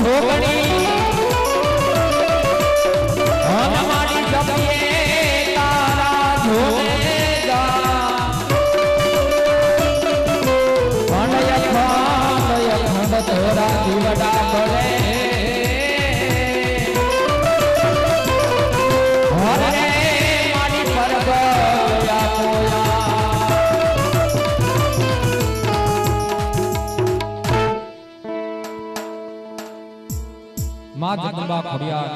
જોગણી અમારી જપીએ તારા જોગેગા ખંડય ખંડ તોરા દીવડા પડે मां जगदंबा खड़ियार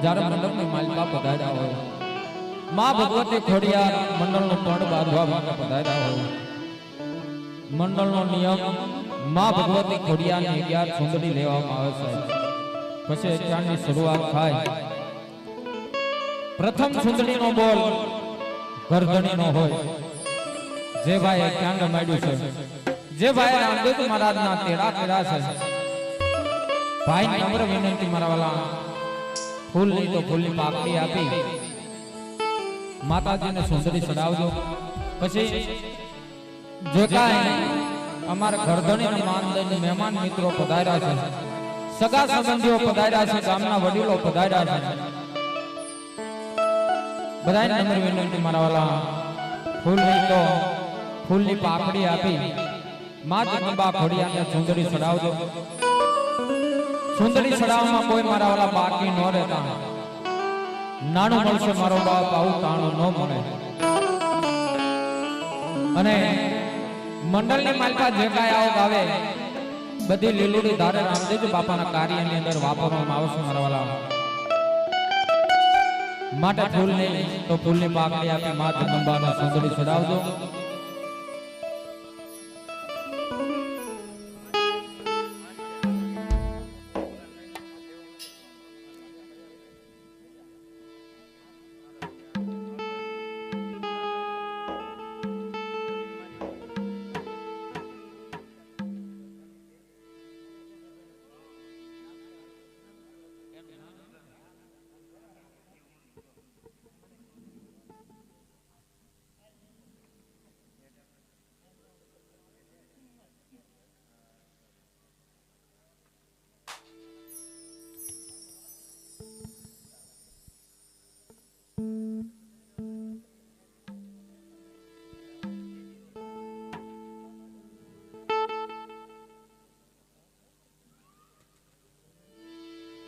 જ્યારે મંડળની માલિકા પધાર્યા હોય માં ભગવતી ખોડિયાર મંડળનો પંડ બાંધવા માટે પધાર્યા હોય મંડળનો નિયમ માં ભગવતી ખોડિયારની 11 સુંદરી લેવામાં આવે છે પછી ચાંદની શરૂઆત થાય પ્રથમ સુંદરીનો બોલ ગરધણીનો હોય જે ભાઈ ચાંદ માંડ્યું છે જે ભાઈ રામદેવ મહારાજના તેડા તેડા છે ભાઈ નમ્ર વિનંતી મારા વાલા ફૂલની તો ફૂલની પાકડી આપી માતાજીને સુંદરી ચડાવજો પછી જે કાંઈ અમારા ગરધણીના માનદંડ મહેમાન મિત્રો પધાર્યા છે સગા સંબંધીઓ પધાર્યા છે ગામના વડીલો પધાર્યા છે બધાને નમ્ર વિનંતી મારા વાલા ફૂલની તો ફૂલની પાકડી આપી માં જગદંબા ખોડિયારને સુંદરી ચડાવજો સુંદરી ચડાવવામાં કોઈ મારા વાલા બાકી ન રહેતા નાનું મળશે મારો બાપ આવું તાણું ન મળે અને મંડળની માલિકા જે કાંઈ આવો ગાવે બધી લીલુડી ધારે રામદેવ બાપાના કાર્યની અંદર વાપરવામાં આવશે મારા વાલા માટે ફૂલ નહીં તો ફૂલની પાકડી આપી માં જગદંબાને સુંદરી ચડાવજો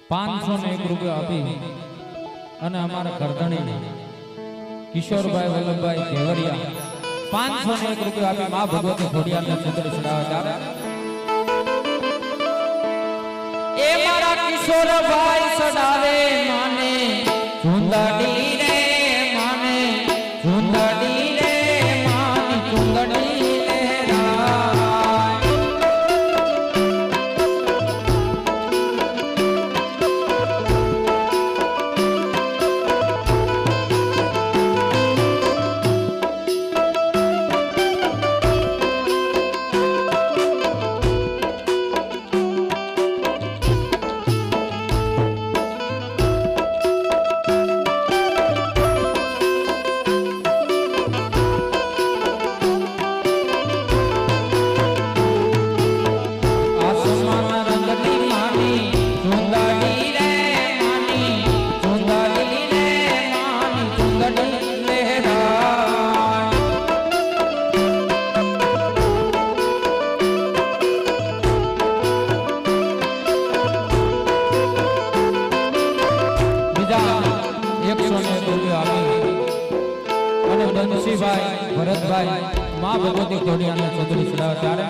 ₹501 આપી અને અમારા ગરધણી કિશોરભાઈ વલ્લભભાઈ કેવરિયા ₹501 આપી માં ભગવતી ખોડિયારને સુંદરી ચડાવે ત્યારે એ મારા કિશોરભાઈ ચડાવે માને સુંદરી રે માને સુંદરી રે માની સુંદરી ભરતભાઈ માં ભગવતી ખોડિયારને સુંદરી ચડાવે ત્યારે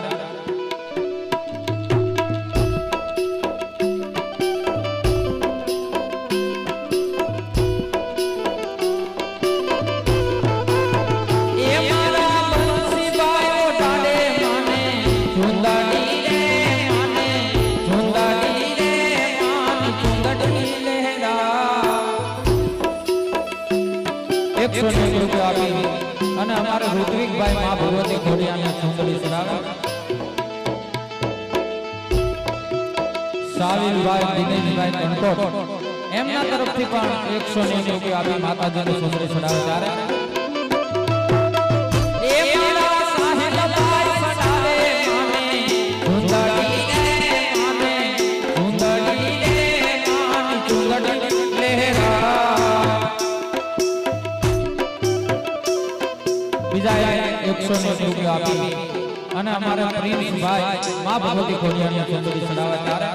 ₹101 આપી અને અમારા ઋત્વિકભાઈ માં ભગવતી ખોડિયારને સુંદરી ચડાવે સાવિલભાઈ દિનેશભાઈ કણકોટ એમના તરફથી પણ ₹101 આપી માતાજીને સુંદરી ચડાવે ત્યારે એ મારા સાહેબભાઈ ચડાવે માને સુંદરી આપી અને અમારા પ્રિન્સ ભાઈ માં ભગવતી ખોડિયારની ચંદડી ચડાવે ત્યારે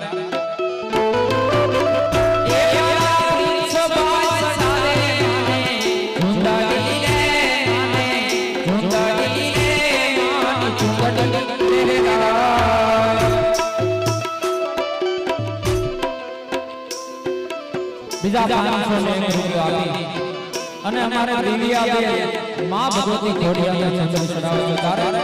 બીજા 501 રૂપિયા આપી અને અમારે દેવિયા બે માં ભગવતી ખોડિયારની ચંદડી ચડાવે ત્યારે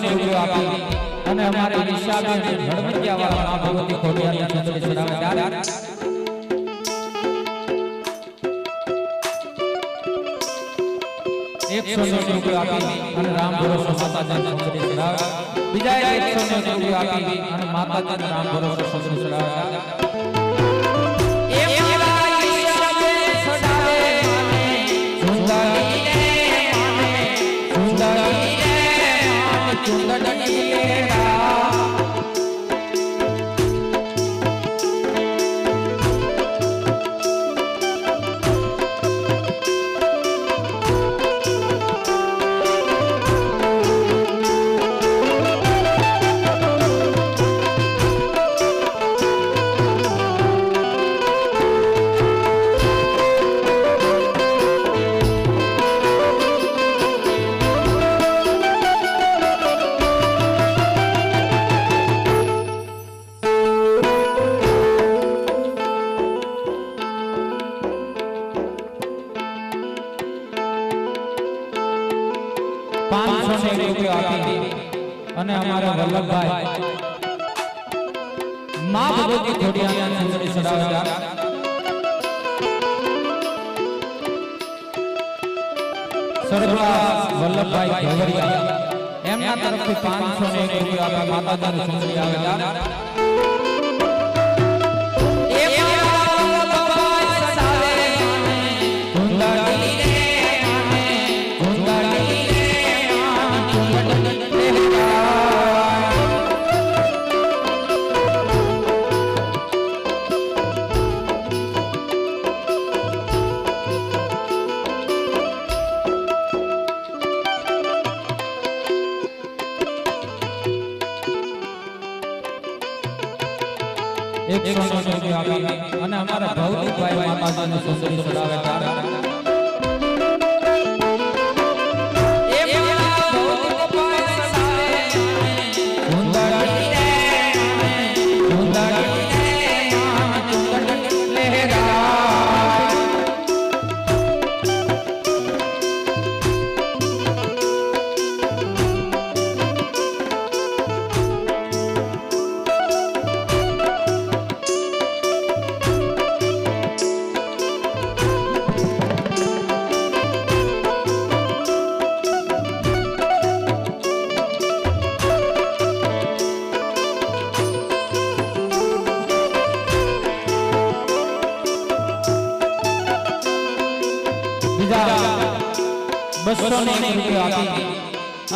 રૂપિયા આપી અને અમારે નિશાબેન હળવદિયા વાળા ભગવતી ખોડિયારની ચંદડી ચડાવે ત્યારે 190 રૂપિયા આપી અને રામ ભરોસો માતાજીની ચંદડી ચડાવે બીજા 190 રૂપિયા આપી અને માતાજીના રામ ભરોસો ચંદડી ચડાવે અને અમારા વલ્લભભાઈ માં ભગવતી ખોડિયારની ચંદડી ચડાવે સરદાર વલ્લભભાઈ ઘેવરિયા એમના તરફથી 501 રૂપિયા આપી માતાજીની ચંદડી આવે અને અમારા ભૌતિકભાઈ માતાજીની ચંદડી ચડાવે ત્યારે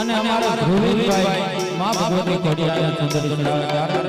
અને અમારા ધ્રુવીભાઈ માં ભગવતી ખોડિયારની ચંદડી ચડાવે ત્યારે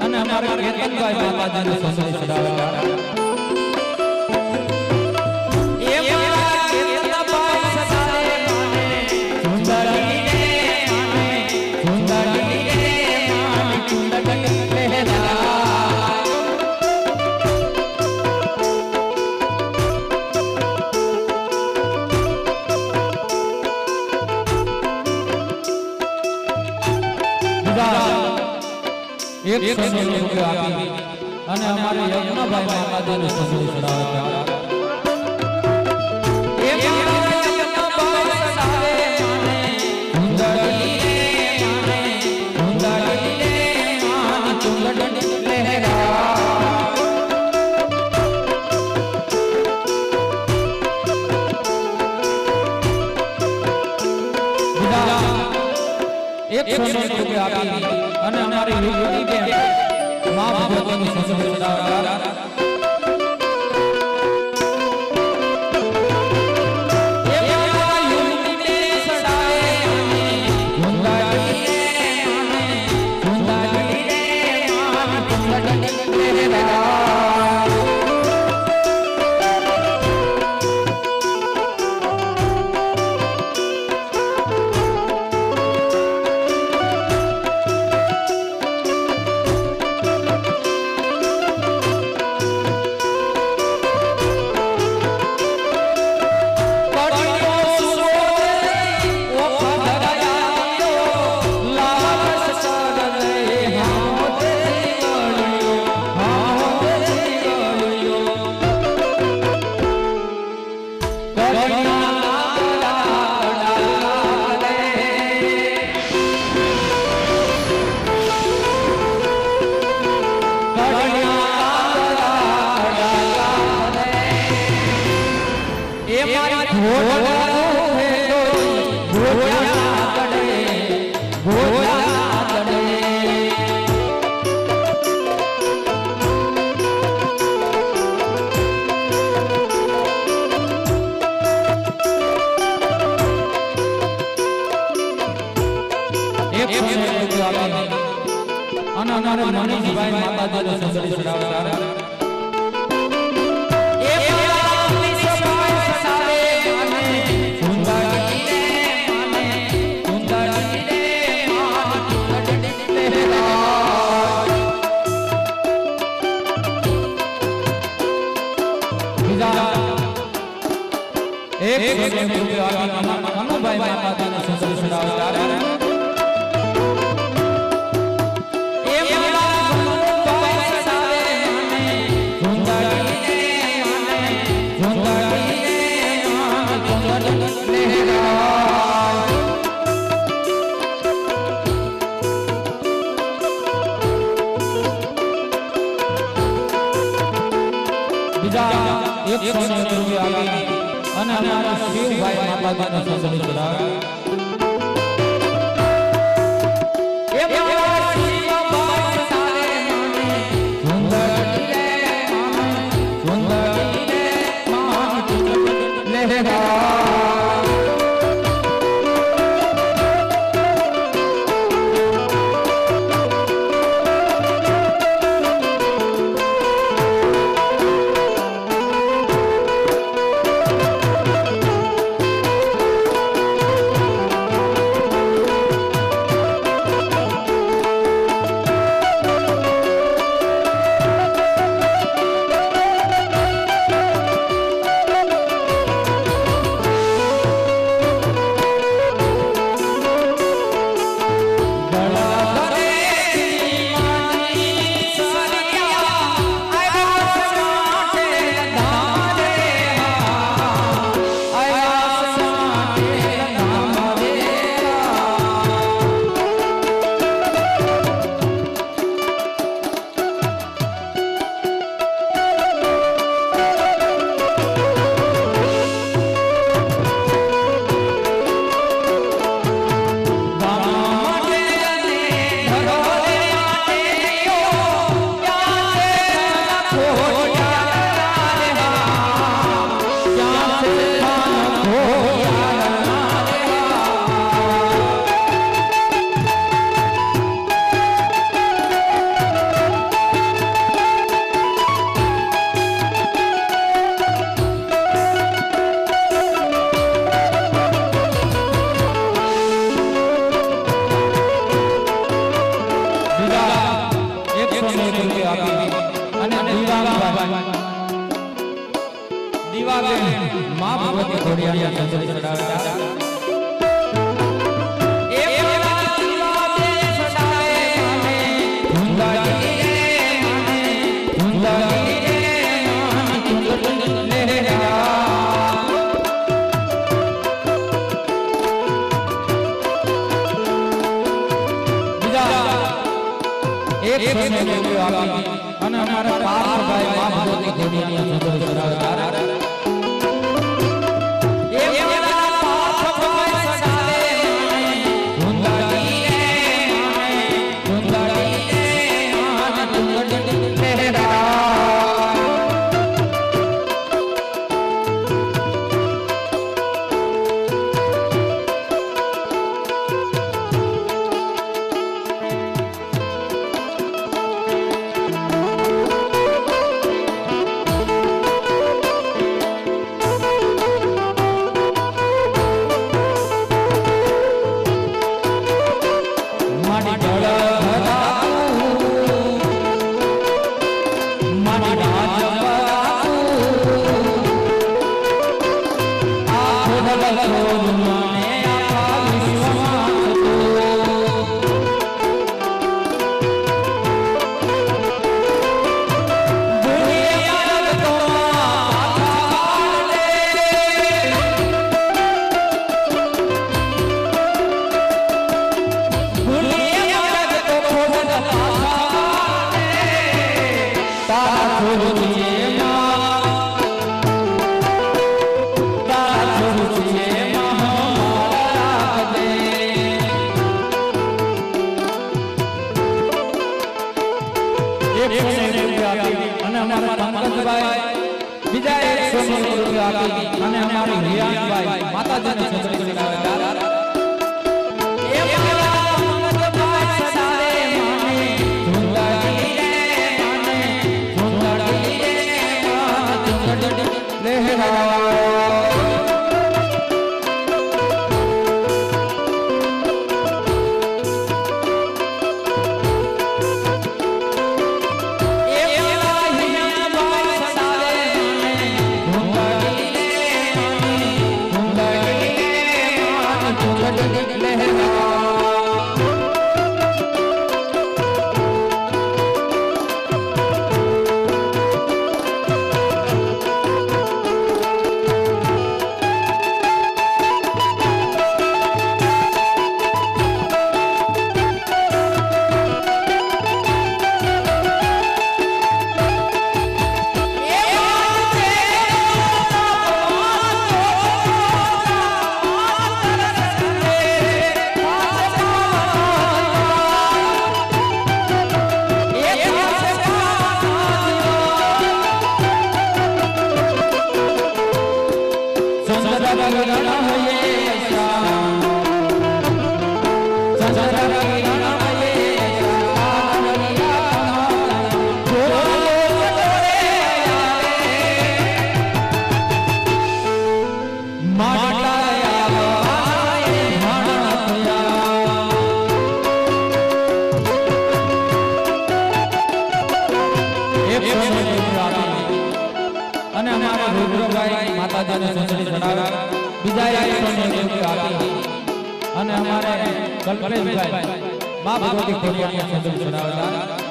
અને અમારે કેતનભાઈ માતાજીની ચંદડી ચડાવે 100 રૂપિયા આપી અને અમારે યજ્ઞભાઈ માતાજીને સંદેશ ચડાવ્યા. અને અમારી રૂપની બેન મા ભગવતીની સંદેશ ચડાવ્યા. અને અમારે મનીષભાઈ માતાજીને સંદેશ ચડાવ્યા. અનુભાઈ માતાજીને સંદેશ ચડાવ્યા. અને અમારા શિવભાઈ માતાજીને સંદેશ ચડાવ્યા. मां भगवती घोड़िया संदेश चढ़ाव्या। ए 100 આપી અને અમારા પાર્થભાઈ મા ભગવતી ઘોડિયાની સુંદર સરાવદાર બીજા 100 રૂપિયા આપી અને અમારી રિયાનભાઈ માતાજીને સુંદર ચડાવે અને અમારા રુદ્રભાઈ માતાજીને સુંદરી ચડાવે બીજા 100 રૂપિયા આપી અને અમારે કલ્પેશભાઈ મા ભગવતી ઘોડિયાની સુંદરી ચડાવે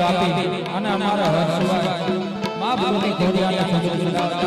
આપી અને અમારા હર્ષવાય માં ભગવતી ખોડિયારને સંતોષ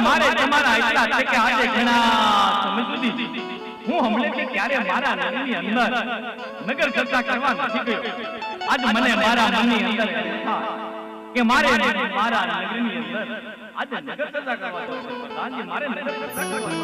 મારે તમારા એટલા છે કે આજે ઘણા સમય સુધી હું હમણાંથી ક્યારે મારા નગરની અંદર નગર ચર્ચા કરવા નથી ગયો. આજ મને મારા મનની અંદર કે મારે મારા નગરની અંદર આજે નગર ચર્ચા કરવા જવું છે. પ્રધાનજી મારે નગર ચર્ચા કરવા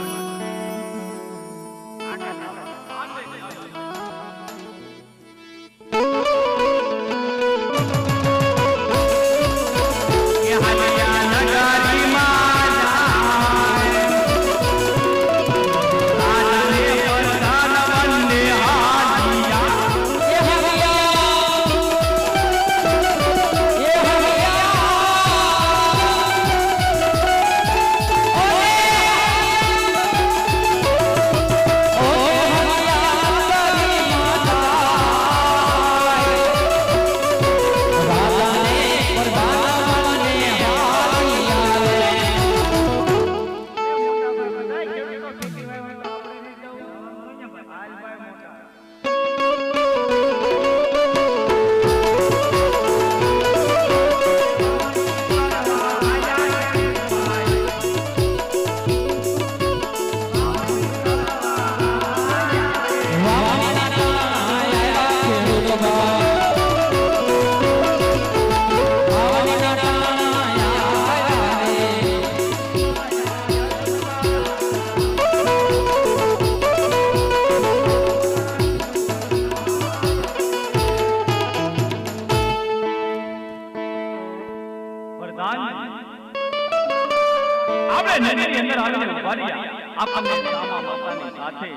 નગરની અંદર આવીને ઉભા રહ્યા. આપણને સામા માતાની સાથે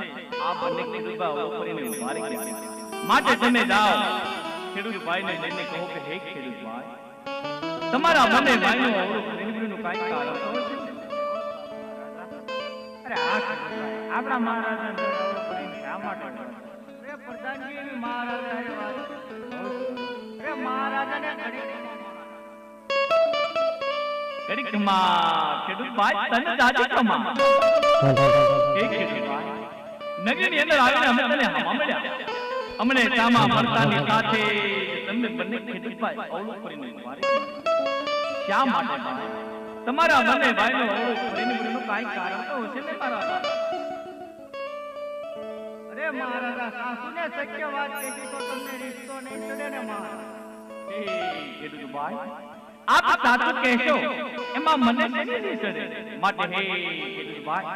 આ બંને ખેડૂતભાઈ ઓળખીને ઉભા રહ્યા. માટે તમે જાઓ ખેડૂતભાઈને લઈને કહો કે હે ખેડૂતભાઈ, તમારા બંને ભાઈનું અવળું ખરીદનું કાંઈ કારણ હોય છે? અરે આ આપણા મહારાજાને અવળું કરીને શા માટે? અરે પ્રધાનજી એની મહારાજાની વાત. અરે મહારાજાને ગરીકમાં ખેડૂતભાઈ તને જાજે કમા. હે ખેડૂતભાઈ, નગરની અંદર આવીને અમે તને હમા મળ્યા. અમને સામા ભરતાની સાથે તમને બંને ખેડૂતભાઈ અવળું કરીને ઉભા રહ્યા. શા માટે ભાઈ? તમારા બંને ભાઈનો અવળું કરીને કાંઈ કારણ તો હશે ને મારા? અરે મહારાજા સાસુને શક્ય વાત કહી તો તમને રીતો નહીં ચડે ને મહારાજ. હે ખેડૂતભાઈ, આપ સાચું કહેશો એમાં મને નહીં ચડે. માટે હે ખેડૂતભાઈ,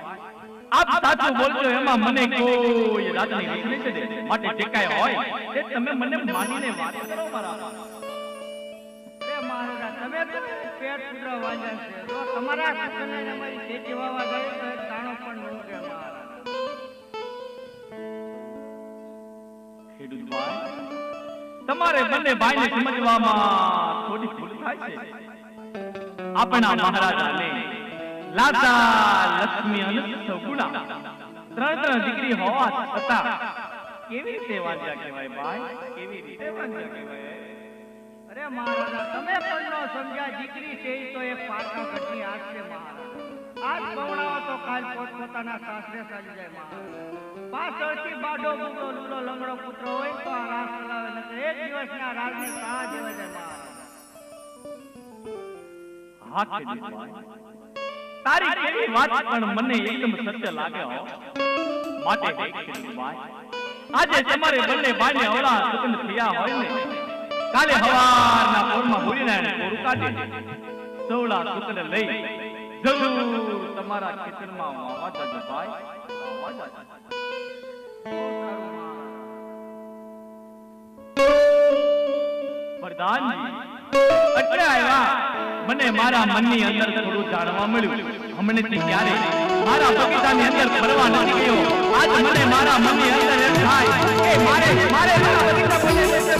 આપ સાચું બોલજો એમાં મને કોઈ રાતની રીત નહીં ચડે. માટે જે કાંઈ હોય તે તમે મને માનીને વાત કરો મારા. અરે મહારાજા, તમે તો પેટ પુત્ર વાંચ્યા છે. જો તમારા કુટુંબને અમારી ખેતી વાવા ગઈ તો એક દાણો પણ ન ઉગે મહારાજ. ખેડૂતભાઈ, તમારે બંને ભાઈને સમજવામાં થોડી ભૂલ થાય છે. આપણા મહારાજાને લાતા લક્ષ્મી અને સગુણા ત્રણ દીકરી હોવા છતાં કેવી રીતે વાંચ્યા કહેવાય ભાઈ? કેવી રીતે વાંચ્યા કહેવાય? અરે મહારાજા, તમે પણ ન સમજ્યા. દીકરી છે તો એ પાકા ઘટની આજ છે મહારાજ. આજ પવણાવો તો કાલ પોતપોતાના સાસરે ચાલી જાય મહારાજ. પાછળથી બાડો બુડો લૂલો લંગડો પુત્ર હોય તો આ રાસ ચલાવે નથી. એક દિવસના રાજને સા જેવા જાય મહારાજ. હા ખેડૂતભાઈ, તારી કેવી વાત પણ મને એકદમ સત્ય લાગે હો. માટે હે ખેડૂતભાઈ, આજે તમારે બંને ભાઈને અવળા સુગંધ થયા હોય ને, કાલે હવારના પોરમાં હુરીનારાયણ કોરું કાઢી સવળા સુગંધ લઈ જરૂર તમારા ખેતરમાં વાવા જાજો ભાઈ, વાવા જાજો. પ્રધાનજી એટલે આવ્યા. મને મારા મનની અંદર થોડું જાણવા મળ્યું. હમણે તે ક્યારે મારા બગીચાની અંદર ફરવા નથી ગયો. આજ મને મારા મનની અંદર એમ થાય કે મારે મારા બગીચા બને છે.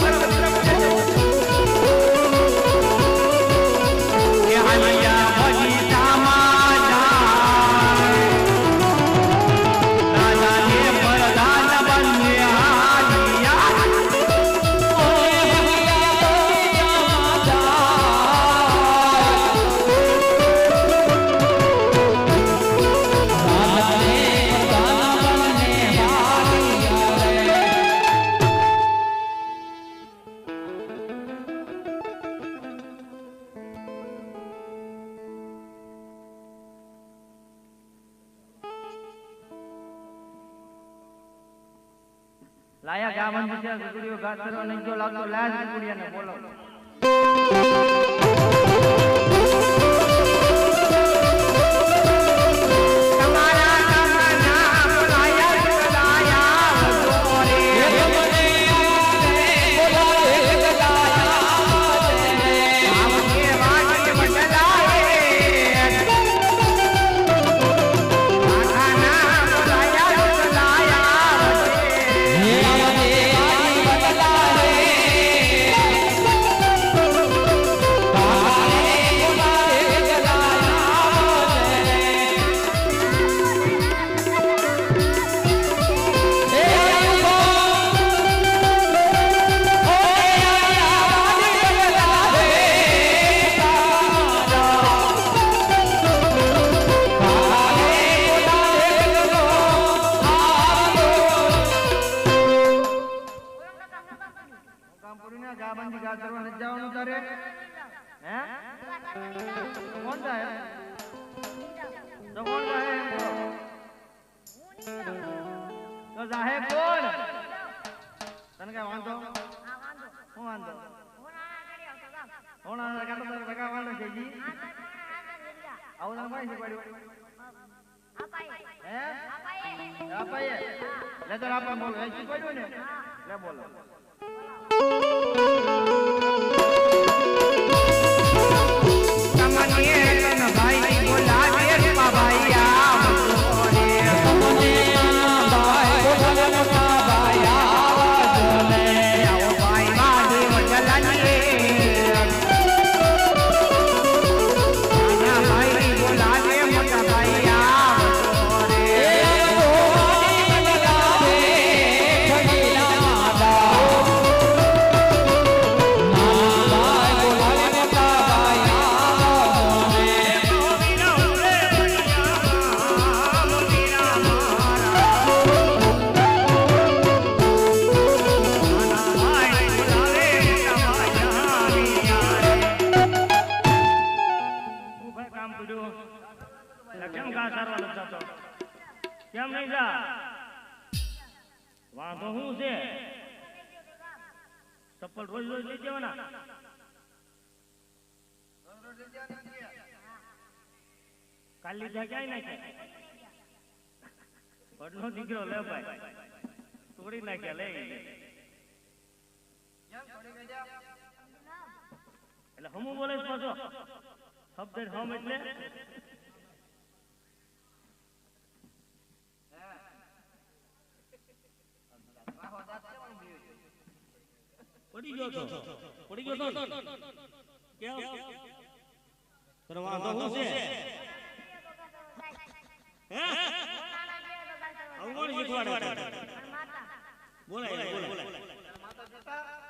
કે હાલિયા બગીચામાં જાય રાજાને પ્રધાન બન્યા. લાયા ગા મંદી છે ગુડીઓ ઘાસ કરવા નહીં જો લાવતો લાજ ગુડીયાને બોલો ચપ્પલ રોજ રોજ લઈ જવાના કાલ લીધા ક્યાંય નાખ્યા વડનો દીકરો લે ભાઈ તોડી નાખ્યા લઈ એટલે હમું બોલે પાછો શબ્દ હમ એટલે પડી ગયો તો કેમ વાંધો શું છે હે અવગણ શીખવાડે બોલાય માતા જતા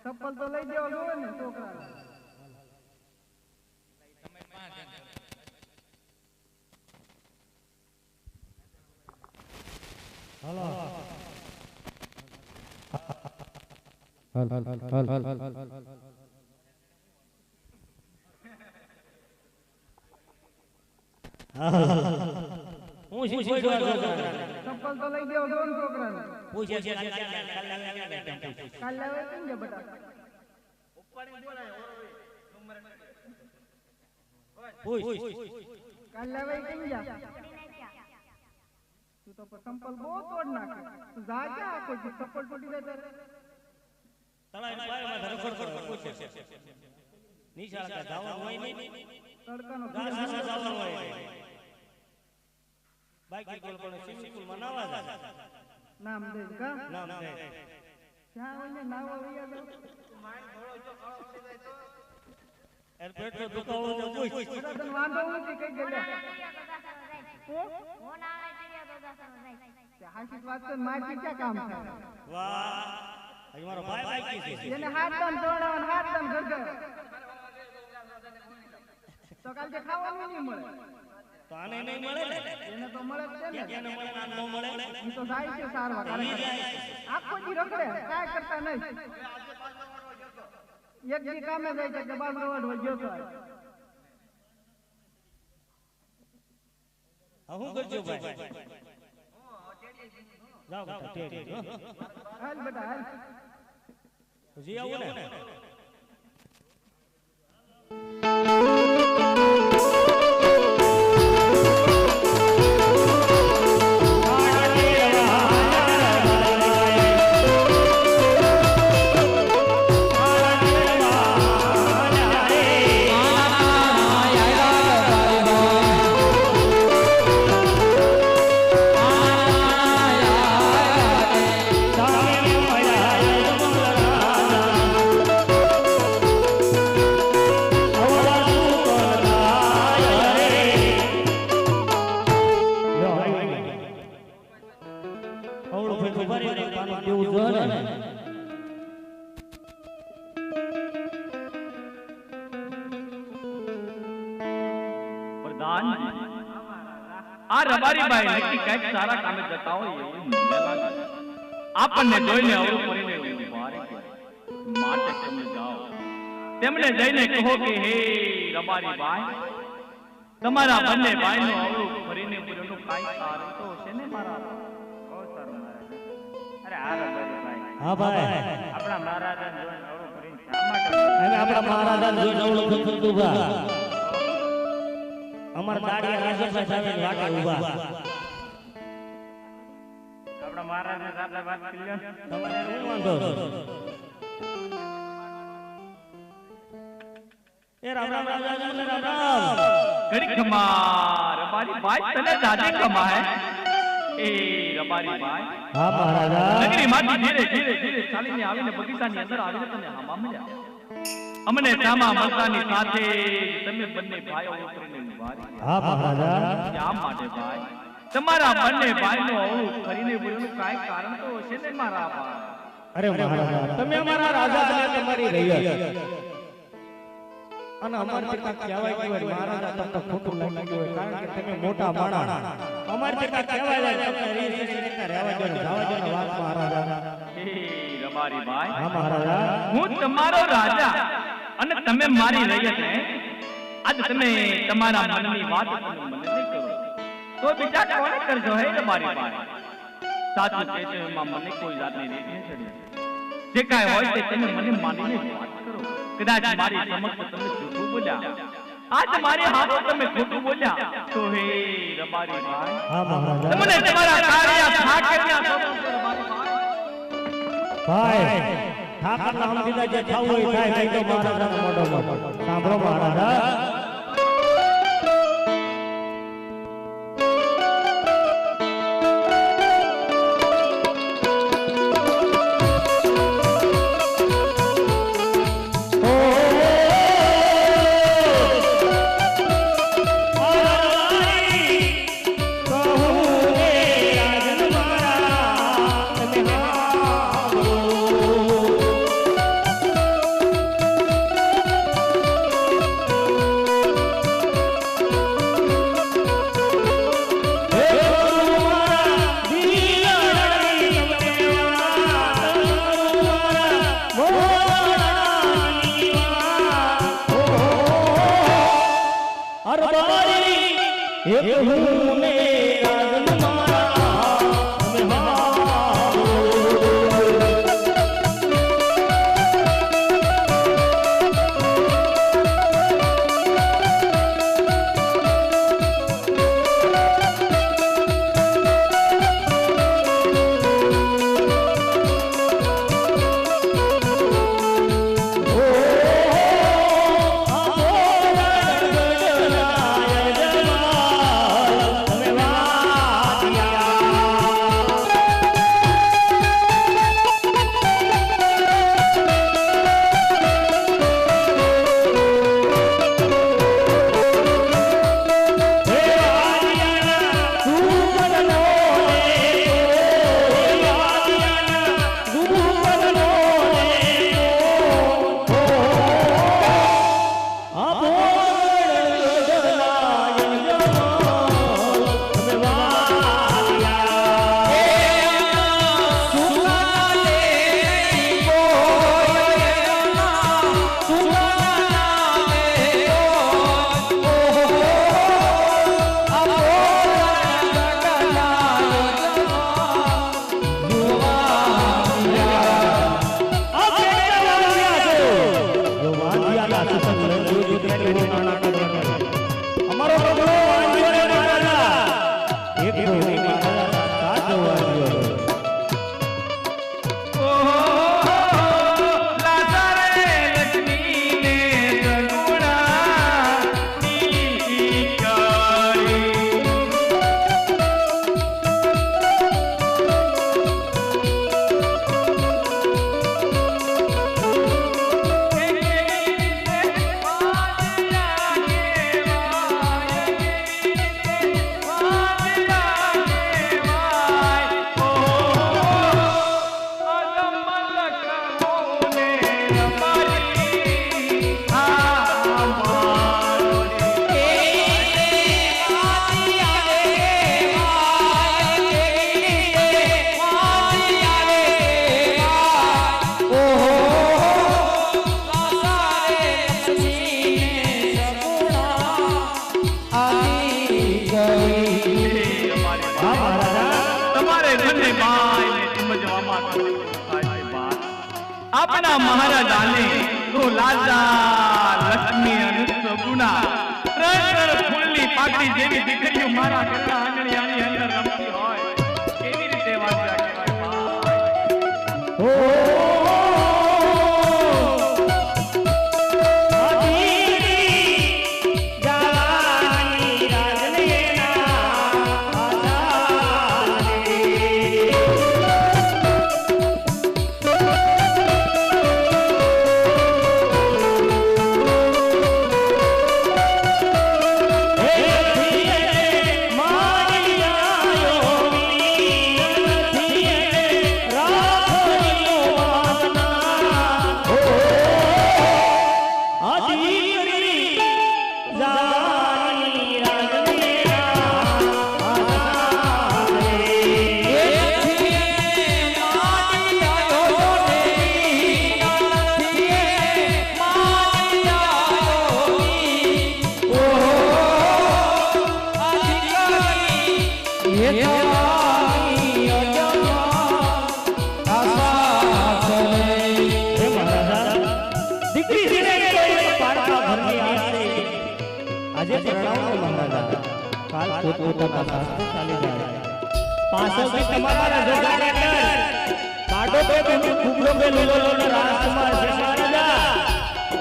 ચપ્પલ તો લઈ દેવા જોવે ને છોકરા હું શું ચપ્પલ તો લઈ દેવો જો ને છોકરાને પૂછે છે કાલ લાવે કેમ છે બટા પૂછ કાલ લાવે કેમ જા તું તો ચપ્પલ બહુ તોડ નાખે તું જા ક્યાં આખો ચપ્પલ તૂટી જાય તારે તળાઈ પાયમાં રખડ કર પૂછે છે નિશાળ કે જાવાનું હોય નહીં તડકાનો ઘાસ ઘાસ જાવાનું હોય બાકી કોલ પણ સ્વિમિંગ પૂલ માં નાવા જાય નામ દે કા નામ દે ક્યાં હોય ને નાવા વયા દો એર પેટનો દુખાવો તો પૂછ બટા તને વાંધો નથી કઈ ગયેલા હાશી વાત તો મારી ક્યાં કામ છે વાહ આજે મારો ભાઈ બાકી છે એને હાથ દાન દોડાવન હાથ દાન ઘર તો કાલ કે ખાવાનું નહીં મળે તો આને નહીં મળે ને એને તો મળે જ છે ને એને મળે ના ન મળે ઈ તો જાય છે સારવાર આખો દી રખડે કાંઈ કરતા નહીં એક દી કામે જાય છે કે બાબરો વાડવા ગયો તો હું કરજો ભાઈ જાઓ બેટા ટેડી હો હાલ બેટા હાલ જી આવો ને આ રબારીબાઈ નક્કી કઈક સારા કામે જતા હોય એવું મને લાગે આપણને જોઈને અવળું કરીને ઊભા રહી ગયા માટે તમે જાઓ તેમને જઈને કહો કે હે રબારીબાઈ તમારા બંને ભાઈનો અવળું ફરીને પૂરેનું કાઈ સારું તો છે ને મારા બહુ સારું મહારાજ અરે આ રબારીબાઈ હા ભાઈ આપણા મહારાજાને જોઈને અવળું ફરીને શા માટે અને આપણા મહારાજાને જોઈને અવળું ફરીને ઊભા અમાર દાડિયા રાજભાઈ સાહેબ વાટે ઊભા આપણા મહારાજને સાથે વાત કરી લ્યો તમારે શું વાંધો એ રામ રામ રામ રામ રામ રામ ઘડી ખમા રબારીબાઈ તને દાદી ખમા હે એ રબારીબાઈ હા મહારાજા નગરી માંથી ધીરે ધીરે ધીરે ચાલીને આવીને બગીચાની અંદર આવીને તને હામા મળ્યા અમને સામા મળતાની સાથે તમે બંને ભાઈઓ ઉતરીને ઊભા રહ્યા હા મહારાજા શા માટે ભાઈ તમારા બંને ભાઈનો અવળું ફરીને બોલવાનું કાંઈ કારણ તો હશે ને મારા ભાઈ અરે મહારાજા તમે અમારા રાજા અને તમારી રૈયત અને અમારી પિતા કહેવાય કે મહારાજા તમને ખોટું લાગી ગયું હોય કારણ કે તમે મોટા માણા અમારી પિતા કહેવાય છે તમને રીત રીતના રહેવા દો જવા દો વાત મહારાજા હે રબારીબાઈ હા મહારાજા હું તમારો રાજા અને તમે મારી રૈયત હે આજ તમે તમારા મનની વાત મને નહીં કરો તો બીજા કોને કરજો હે રબારીબાઈ સાચું કહેજો એમાં મને કોઈ જાતની રીત નહીં ચડી જે કાંઈ હોય તે તમે મને માનીને વાત કરો કદાચ મારી સમક્ષ તમે જૂઠું બોલ્યા આજ મારી હાથો તમે ખોટું બોલ્યા તો હે રબારીબાઈ હા મહારાજા તમને તમારા કાર્ય ઠાકરના સ્વરૂપે રબારીબાઈ ભાઈ ઠાકર નામ દીધા જે થાવું હોય થાય કઈ તો મહારાજાના મોઢામાં સાંભળો મહારાજા એક હું ને રાજન મારા આપણા મહારાજાને તો લાજા લક્ષ્મી અને સગુણા ત્રણ ફૂલની પાકડી જેવી દીકરીઓ મારા ઘરના આંગણિયાની અંદર રમતી હોય કેવી રીતે વાંચ્યા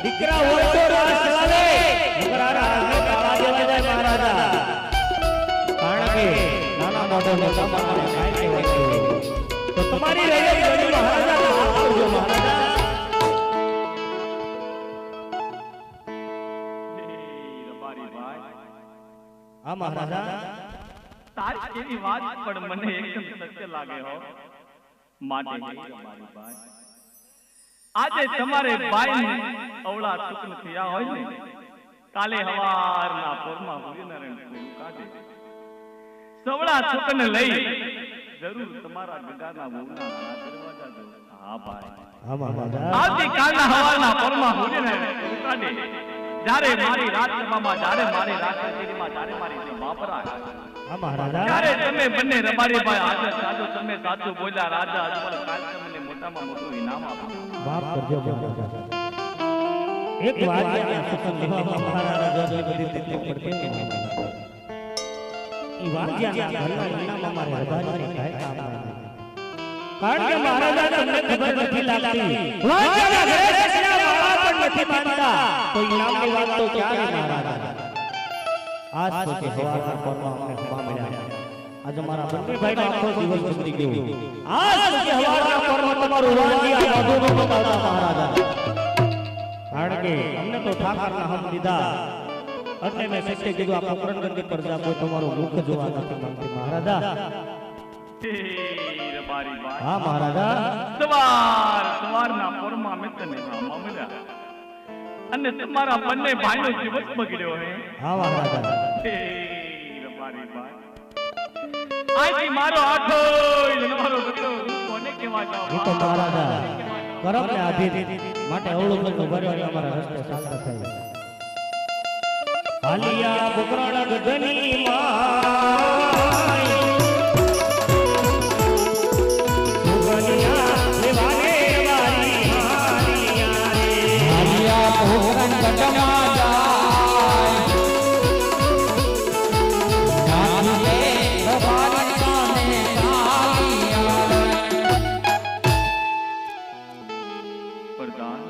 દીકરા હોય તો રાજ ચલાવે મહારાજા કારણ કે નાના મોઢા તો તમારી મહારાજા હા મહારાજા તારી કેવી વાત પણ મને એકદમ સત્ય લાગે હો માટે તમારી ભાઈ આજે તમારે ભાઈ અવળા સુકન થયા હોય ને કાલે હવારના પોરમાં સૂર્યનારાયણ ફૂલ કાઢે સવળા સુકન લઈ જરૂર તમારા ગગાના બોલના દરવાજા જો હા ભાઈ હા મહારાજા આવતી કાલના હવારના પોરમાં સૂર્યનારાયણ ફૂલ કાઢે જ્યારે મારી રાજસભામાં જ્યારે મારી રાજકચેરીમાં જ્યારે મારી સભા ભરાય હા મહારાજા ત્યારે તમે બંને રબારી ભાઈ હાજર સાધુ તમે સાચું બોલ્યા રાજા અજમલ કાલ તમને મોટામાં મોટું ઇનામ આપો માફ કરજો મહારાજા એક વાત સુકન લેવા મહારાજા જો બધી રીતે પડકે ઈ વાત જ્યાં ઘરના ઇનામ અમારે રબારીને કાય કામ કારણ કે મહારાજા તમને ખબર નથી લાગતી વાંચાના ઘરે સસરા વાળા પણ નથી માનતા તો ઇનામની વાત તો ક્યારે મહારાજા આજ પછી હવાના પરમાં અમને હવા મળ્યા આજે મારા બંને ભાઈનો આખો દિવસ ગુજરી ગયો આજ પછી હવાના પરમાં તમારું વાંચી આ બધું બતાવતા મહારાજા કારણ કે અમને તો ઠાકરના હમ દીધા એટલે મેં સત્ય કીધું આ પોકરણગઢની પ્રજા કોઈ તમારું મુખ જોવા નથી માંગતી મહારાજા હા મહારાજા સવારના પોરમાં મેં તને નામા મળ્યા અને તમારા બંને ભાઈનો જીવન બગડ્યો હે હા મહારાજા રબારી ભાઈ આજી મારો આખો તમારો બગડો કોને કહેવા જાવ એ તો મહારાજા કરમને આધીન માટે અવળું બધું ભર્યો અમારા રસ્તે ચાલતા થાય હાલિયા પોકરણ ગગની માય સુગનિયા લેવાને વારી હાલિયા રે હાલિયા પોકરણ ગગમાં જાય નાથે રબારી સામે હાલિયા પ્રધાન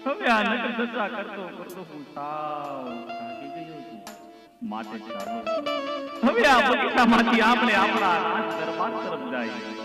હવે આ નગર સસરા કરતો કરતો હું સાવ થાકી ગયો છું માટે ચાલો હવે આ બગીચામાંથી આપણે આપણા રાજ દરબાર તરફ જઈએ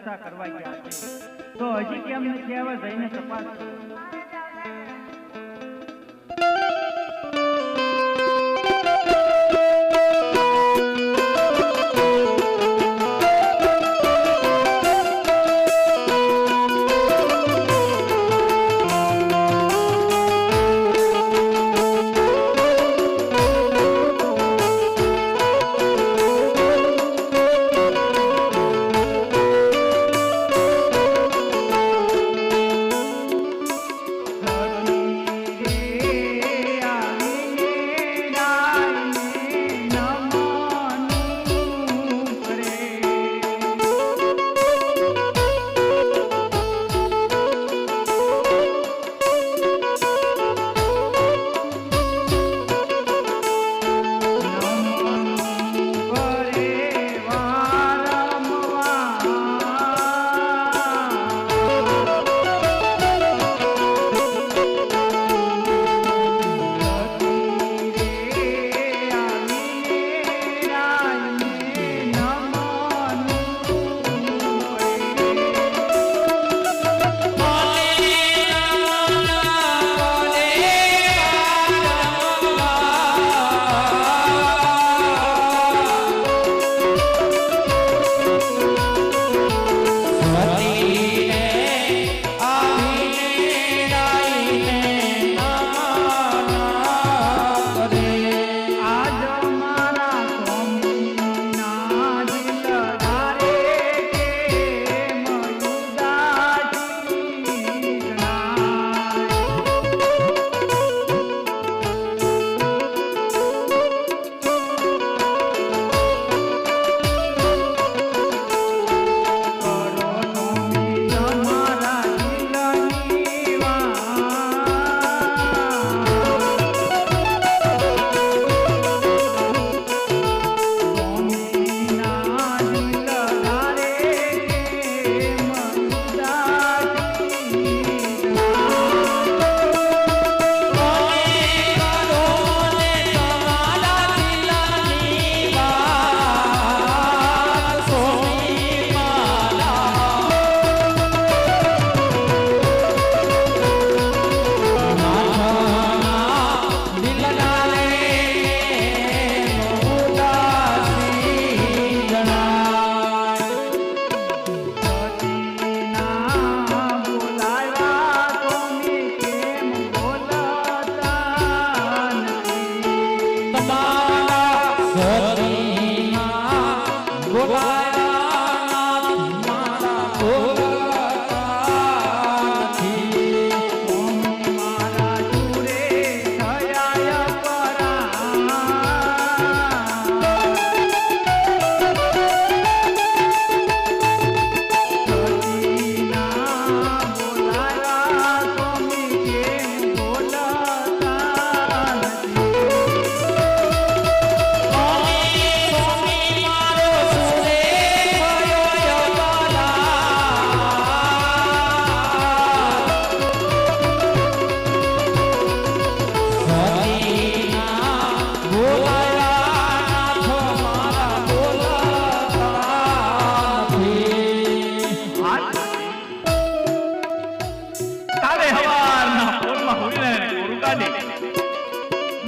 ચર્ચા કરવા ગયા છે તો હજી કેમ નથી આવ્યા જઈને તપાસ કરો.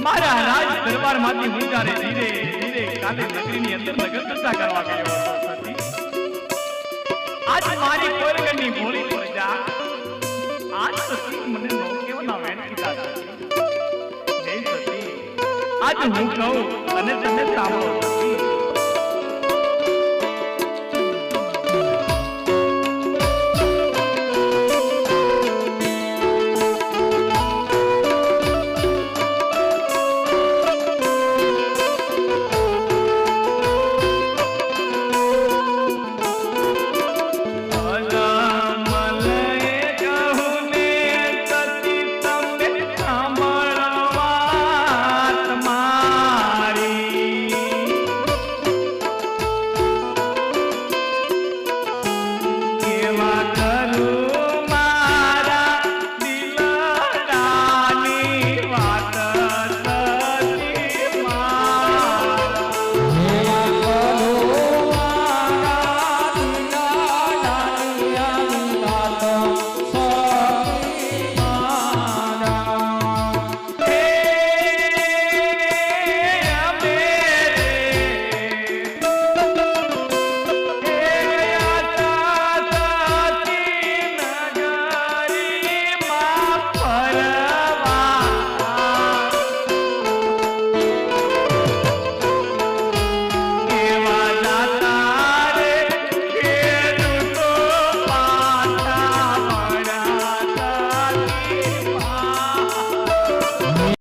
મારા રાજ દરબારમાંથી હું જ્યારે ધીરે ધીરે કાલે નગરીની અંદર નગર ચર્ચા કરવા ગયો હતો સતી. આજ મારી કોરગણની ભોળી પ્રજા આજ સતી મને નો કેવના વેણ કીધા છે. જય સતી, આજ હું કહું અને તમે સાંભળો સતી.